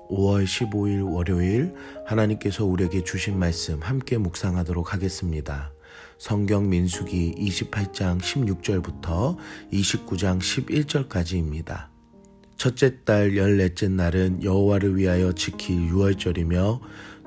5월 15일 월요일 하나님께서 우리에게 주신 말씀 함께 묵상하도록 하겠습니다. 성경 민수기 28장 16절부터 29장 11절까지입니다. 첫째 달 14째 날은 여호와를 위하여 지킬 유월절이며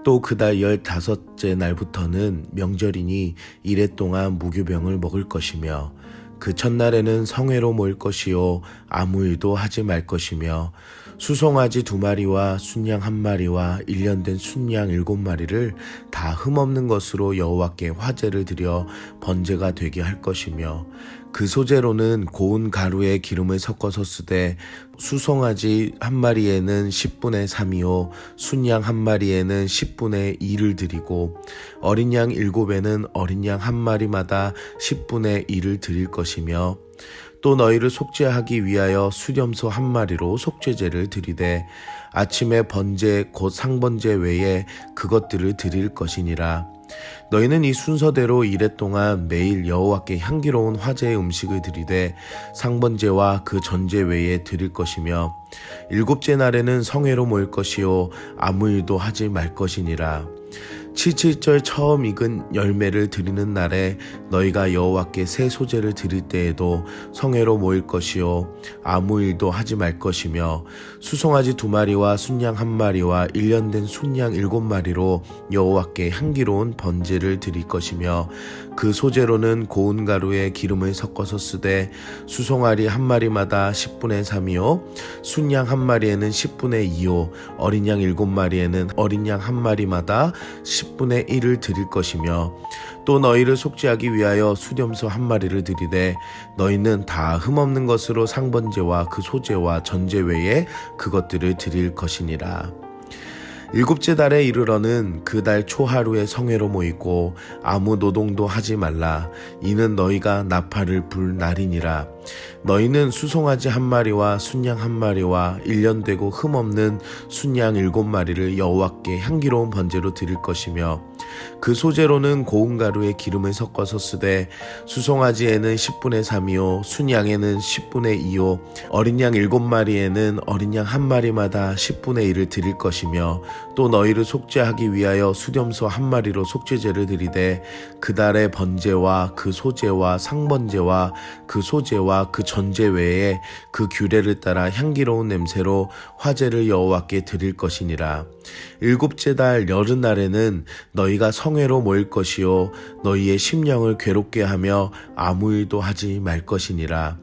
또 그달 15째 날부터는 명절이니 이래 동안 무교병을 먹을 것이며 그 첫날에는 성회로 모일 것이요 아무 일도 하지 말 것이며 수송아지 2마리와 순양 1마리와 1년 된 순양 7마리를 다 흠없는 것으로 여호와께 화제를 드려 번제가 되게 할 것이며 그 소재로는 고운 가루에 기름을 섞어서 쓰되 수송아지 1마리에는 10분의 3이요 순양 1마리에는 10분의 2를 드리고 어린 양 7에는 어린 양 1마리마다 10분의 1을 드릴 것이며 또 너희를 속죄하기 위하여 수렴소 1마리로 속죄제를 드리되 아침에 번제 곧 상번제 외에 그것들을 드릴 것이니라. 너희는 이 순서대로 이래 동안 매일 여호와께 향기로운 화제의 음식을 드리되 상번제와 그 전제 외에 드릴 것이며 7째 날에는 성회로 모일 것이요 아무 일도 하지 말 것이니라. 칠칠절 처음 익은 열매를 드리는 날에 너희가 여호와께 새 소제를 드릴 때에도 성회로 모일 것이요 아무 일도 하지 말 것이며 수송아지 2마리와 순양 1마리와 1년 된 순양 7마리로 여호와께 향기로운 번제를 드릴 것이며 그 소제로는 고운 가루에 기름을 섞어서 쓰되 수송아리 1마리마다 10분의 3이요 순양 1마리에는 10분의 2요 어린 양 7마리에는 어린 양 1마리마다 10분의 1을 드릴 것이며 또 너희를 속죄하기 위하여 수렴소 1마리를 드리되 너희는 다 흠없는 것으로 상번제와 그 소제와 전제 외에 그것들을 드릴 것이니라. 7째 달에 이르러는 그 달 초하루에 성회로 모이고 아무 노동도 하지 말라. 이는 너희가 나팔을 불 날이니라. 너희는 수송아지 1마리와 순양 1마리와 1년 되고 흠없는 순양 7마리를 여호와께 향기로운 번제로 드릴 것이며 그 소제로는 고운 가루에 기름을 섞어서 쓰되 수송아지에는 10분의 3이요 순양에는 10분의 2요 어린 양 7마리에는 어린 양 1마리마다 10분의 1을 드릴 것이며 또 너희를 속죄하기 위하여 수렴소 1마리로 속죄제를 드리되 그 달의 번제와 그 소제와 상번제와 그 소제와 그 전제 외에 그 규례를 따라 향기로운 냄새로 화제를 여호와께 드릴 것이니라. 7째 달 여름날에는 너희가 성회로 모일 것이요 너희의 심령을 괴롭게 하며 아무 일도 하지 말 것이니라.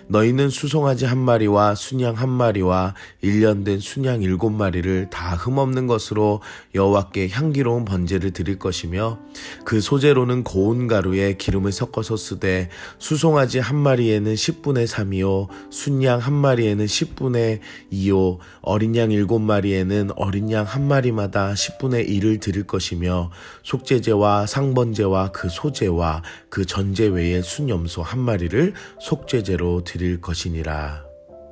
너희는 수송아지 1마리와 순양 1마리와 1년 된 순양 7마리를 다 흠없는 것으로 여호와께 향기로운 번제를 드릴 것이며 그 소제로는 고운 가루에 기름을 섞어서 쓰되 수송아지 1마리에는 10분의 3이요 순양 1마리에는 10분의 2요 어린 양 7마리에는 어린 양 1마리마다 10분의 1을 드릴 것이며 속죄제와 상번제와 그 소제와 그 전제 외에 순염소 1마리를 속죄제로 드릴 것이니라.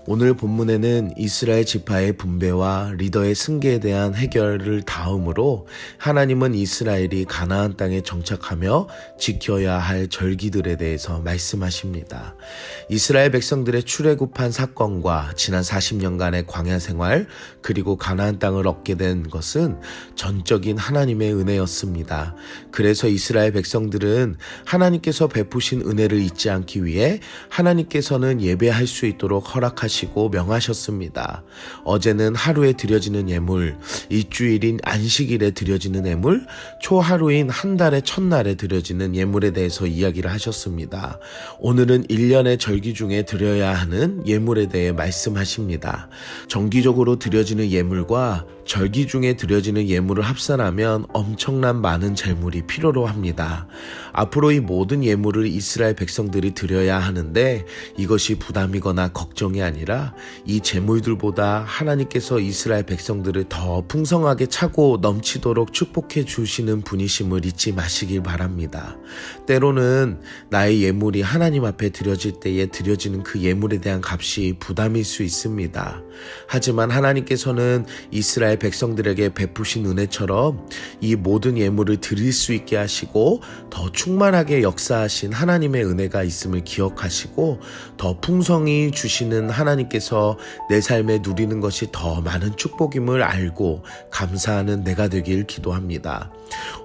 오늘 본문에는 이스라엘 지파의 분배와 리더의 승계에 대한 해결을 다음으로 하나님은 이스라엘이 가나안 땅에 정착하며 지켜야 할 절기들에 대해서 말씀하십니다. 이스라엘 백성들의 출애굽한 사건과 지난 40년간의 광야 생활 그리고 가나안 땅을 얻게 된 것은 전적인 하나님의 은혜였습니다. 그래서 이스라엘 백성들은 하나님께서 베푸신 은혜를 잊지 않기 위해 하나님께서는 예배할 수 있도록 허락하시고 명하셨습니다. 어제는 하루에 드려지는 예물, 일주일인 안식일에 드려지는 예물, 초하루인 한 달의 첫날에 드려지는 예물에 대해서 이야기를 하셨습니다. 오늘은 1년의 절기 중에 드려야 하는 예물에 대해 말씀하십니다. 정기적으로 드려지는 예물과 절기 중에 드려지는 예물을 합산하면 엄청난 많은 재물이 필요로 합니다. 앞으로 이 모든 예물을 이스라엘 백성들이 드려야 하는데 이것이 부담이거나 걱정이 아니라 이 재물들보다 하나님께서 이스라엘 백성들을 더 풍성하게 차고 넘치도록 축복해 주시는 분이심을 잊지 마시길 바랍니다. 때로는 나의 예물이 하나님 앞에 드려질 때에 드려지는 그 예물에 대한 값이 부담일 수 있습니다. 하지만 하나님께서는 이스라엘 이스라엘 백성들에게 베푸신 은혜처럼 이 모든 예물을 드릴 수 있게 하시고 더 충만하게 역사하신 하나님의 은혜가 있음을 기억하시고 더 풍성히 주시는 하나님께서 내 삶에 누리는 것이 더 많은 축복임을 알고 감사하는 내가 되길 기도합니다.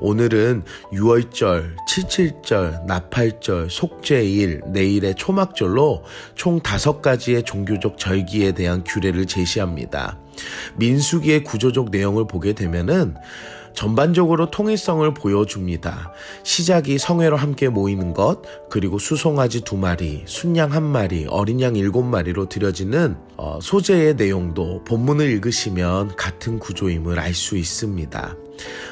오늘은 유월절, 칠칠절, 나팔절, 속죄일, 내일의 초막절로 총 5가지의 종교적 절기에 대한 규례를 제시합니다. 민수기의 구조적 내용을 보게 되면은 전반적으로 통일성을 보여줍니다. 시작이 성회로 함께 모이는 것, 그리고 수송아지 2마리, 순양 1마리, 어린 양 7마리로 드려지는 소제의 내용도 본문을 읽으시면 같은 구조임을 알 수 있습니다.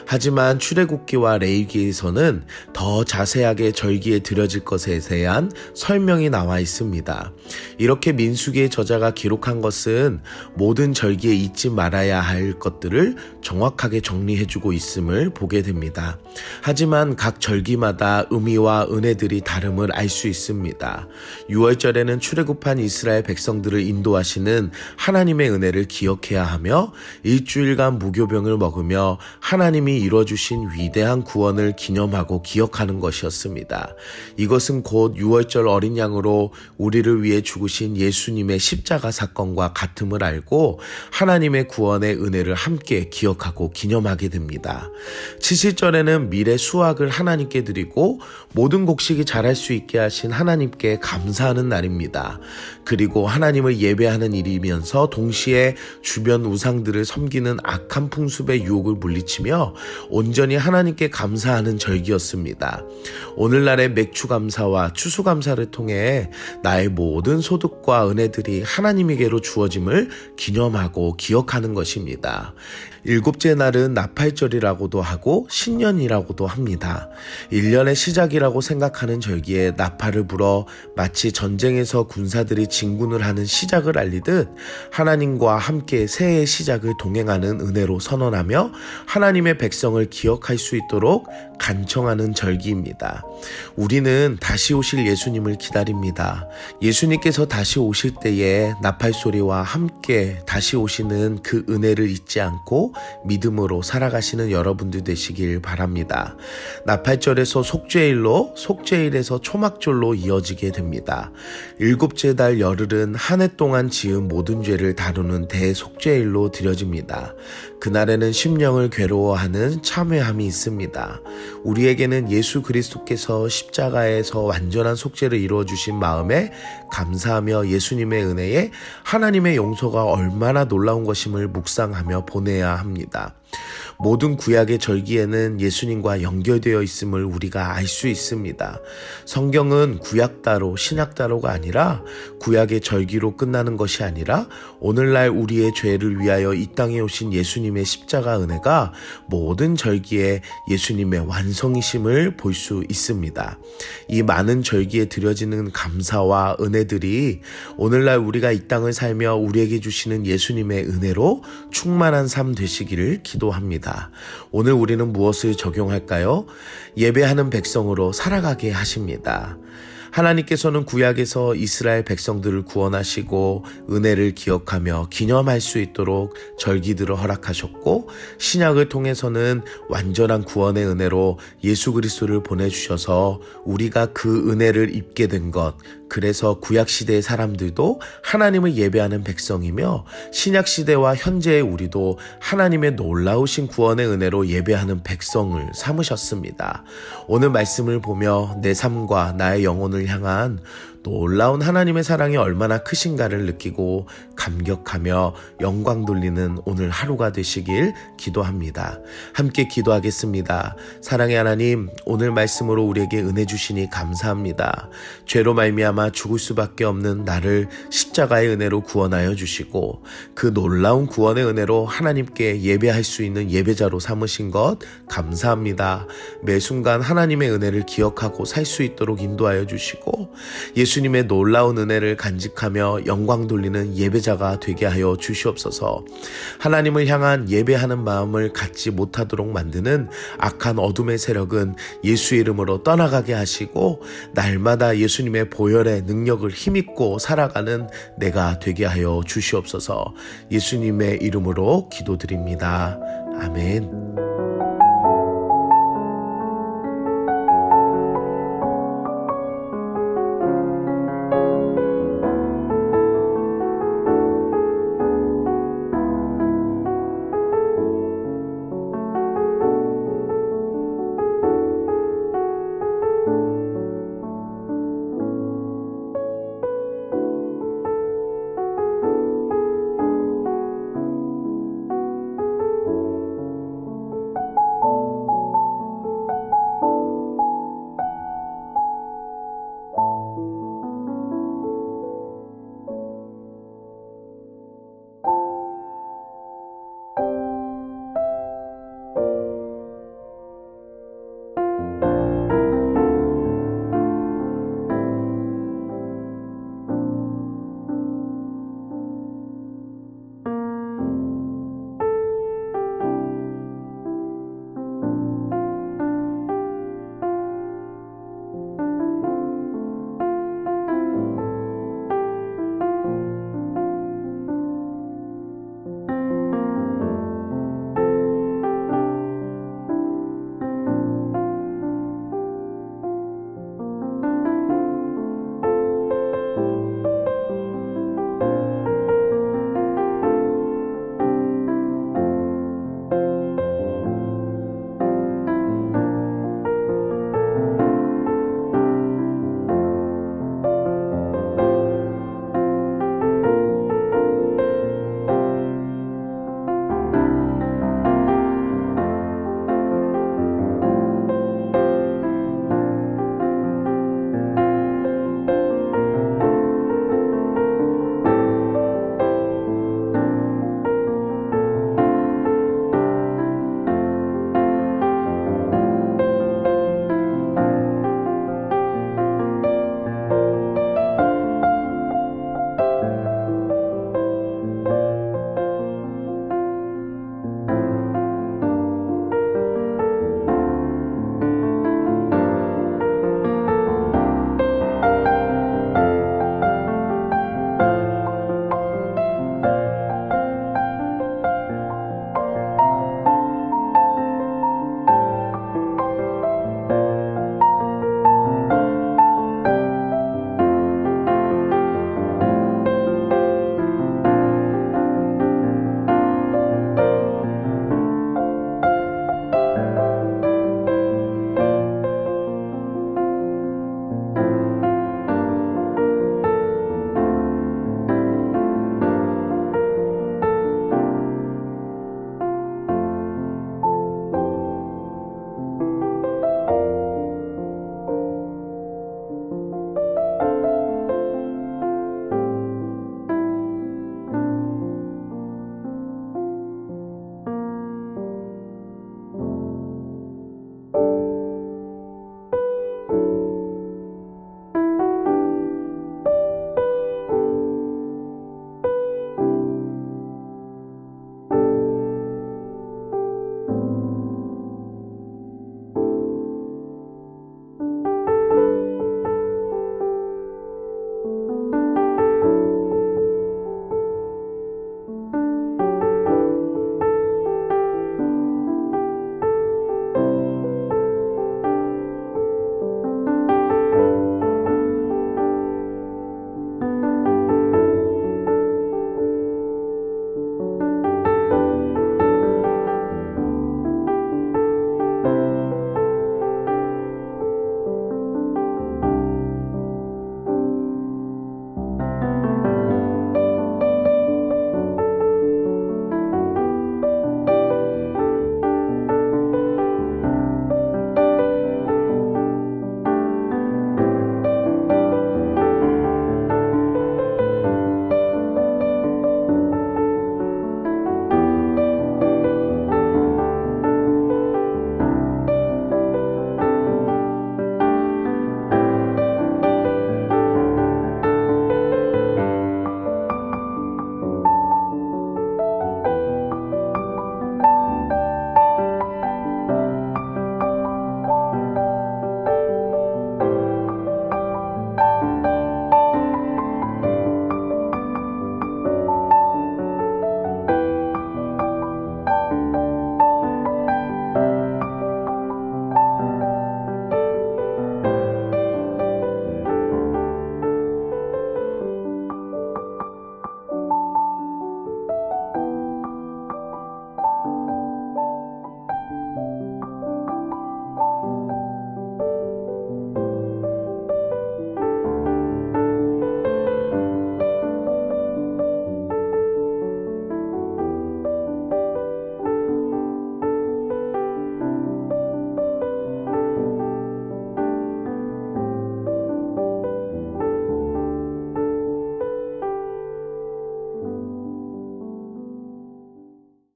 하지만 출애굽기와 레위기에서는 더 자세하게 절기에 드려질 것에 대한 설명이 나와 있습니다. 이렇게 민수기의 저자가 기록한 것은 모든 절기에 잊지 말아야 할 것들을 정확하게 정리해주고 있음을 보게 됩니다. 하지만 각 절기마다 의미와 은혜들이 다름을 알 수 있습니다. 6월절에는 출애굽한 이스라엘 백성들을 인도하시는 하나님의 은혜를 기억해야 하며 일주일간 무교병을 먹으며 하나님이 이뤄주신 위대한 구원을 기념하고 기억하는 것이었습니다. 이것은 곧 6월절 어린 양으로 우리를 위해 죽으신 예수님의 십자가 사건과 같음을 알고 하나님의 구원의 은혜를 함께 기억하고 기념하게 됩니다. 칠칠절에는 미래 수확을 하나님께 드리고 모든 곡식이 자랄 수 있게 하신 하나님께 감사하는 날입니다. 그리고 하나님을 예배하는 일이면서 동시에 주변 우상들을 섬기는 악한 풍습의 유혹을 물리치며 온전히 하나님께 감사하는 절기였습니다. 오늘날의 맥주 감사와 추수 감사를 통해 나의 모든 소득과 은혜들이 하나님에게로 주어짐을 기념하고 기억하는 것입니다. 7째 날은 나팔절이라고도 하고 신년이라고도 합니다. 1년의 시작이라고 생각하는 절기에 나팔을 불어 마치 전쟁에서 군사들이 진군을 하는 시작을 알리듯 하나님과 함께 새해의 시작을 동행하는 은혜로 선언하며 하나님의 백성을 기억할 수 있도록 간청하는 절기입니다. 우리는 다시 오실 예수님을 기다립니다. 예수님께서 다시 오실 때에 나팔소리와 함께 다시 오시는 그 은혜를 잊지 않고 믿음으로 살아가시는 여러분들 되시길 바랍니다. 나팔절에서 속죄일로, 속죄일에서 초막절로 이어지게 됩니다. 7째 달 열흘은 한 해 동안 지은 모든 죄를 다루는 대속죄일로 드려집니다. 그날에는 심령을 괴로워하는 참회함이 있습니다. 우리에게는 예수 그리스도께서 십자가에서 완전한 속죄를 이루어주신 마음에 감사하며 예수님의 은혜에 하나님의 용서가 얼마나 놀라운 것임을 묵상하며 보내야 합니다. 모든 구약의 절기에는 예수님과 연결되어 있음을 우리가 알 수 있습니다. 성경은 구약 따로 신약 따로가 아니라 구약의 절기로 끝나는 것이 아니라 오늘날 우리의 죄를 위하여 이 땅에 오신 예수님의 십자가 은혜가 모든 절기에 예수님의 완성이심을 볼 수 있습니다. 이 많은 절기에 드려지는 감사와 은혜들이 오늘날 우리가 이 땅을 살며 우리에게 주시는 예수님의 은혜로 충만한 삶 되시기를 기도합니다. 오늘 우리는 무엇을 적용할까요? 예배하는 백성으로 살아가게 하십니다. 하나님께서는 구약에서 이스라엘 백성들을 구원하시고 은혜를 기억하며 기념할 수 있도록 절기들을 허락하셨고 신약을 통해서는 완전한 구원의 은혜로 예수 그리스도를 보내주셔서 우리가 그 은혜를 입게 된 것, 그래서 구약시대의 사람들도 하나님을 예배하는 백성이며 신약시대와 현재의 우리도 하나님의 놀라우신 구원의 은혜로 예배하는 백성을 삼으셨습니다. 오늘 말씀을 보며 내 삶과 나의 영혼을 향한 놀라운 하나님의 사랑이 얼마나 크신가를 느끼고 감격하며 영광 돌리는 오늘 하루가 되시길 기도합니다. 함께 기도하겠습니다. 사랑의 하나님, 오늘 말씀으로 우리에게 은혜 주시니 감사합니다. 죄로 말미암아 죽을 수밖에 없는 나를 십자가의 은혜로 구원하여 주시고 그 놀라운 구원의 은혜로 하나님께 예배할 수 있는 예배자로 삼으신 것 감사합니다. 매 순간 하나님의 은혜를 기억하고 살 수 있도록 인도하여 주시고 예수 예수님의 놀라운 은혜를 간직하며 영광 돌리는 예배자가 되게 하여 주시옵소서. 하나님을 향한 예배하는 마음을 갖지 못하도록 만드는 악한 어둠의 세력은 예수의 이름으로 떠나가게 하시고 날마다 예수님의 보혈의 능력을 힘입고 살아가는 내가 되게 하여 주시옵소서. 예수님의 이름으로 기도드립니다. 아멘.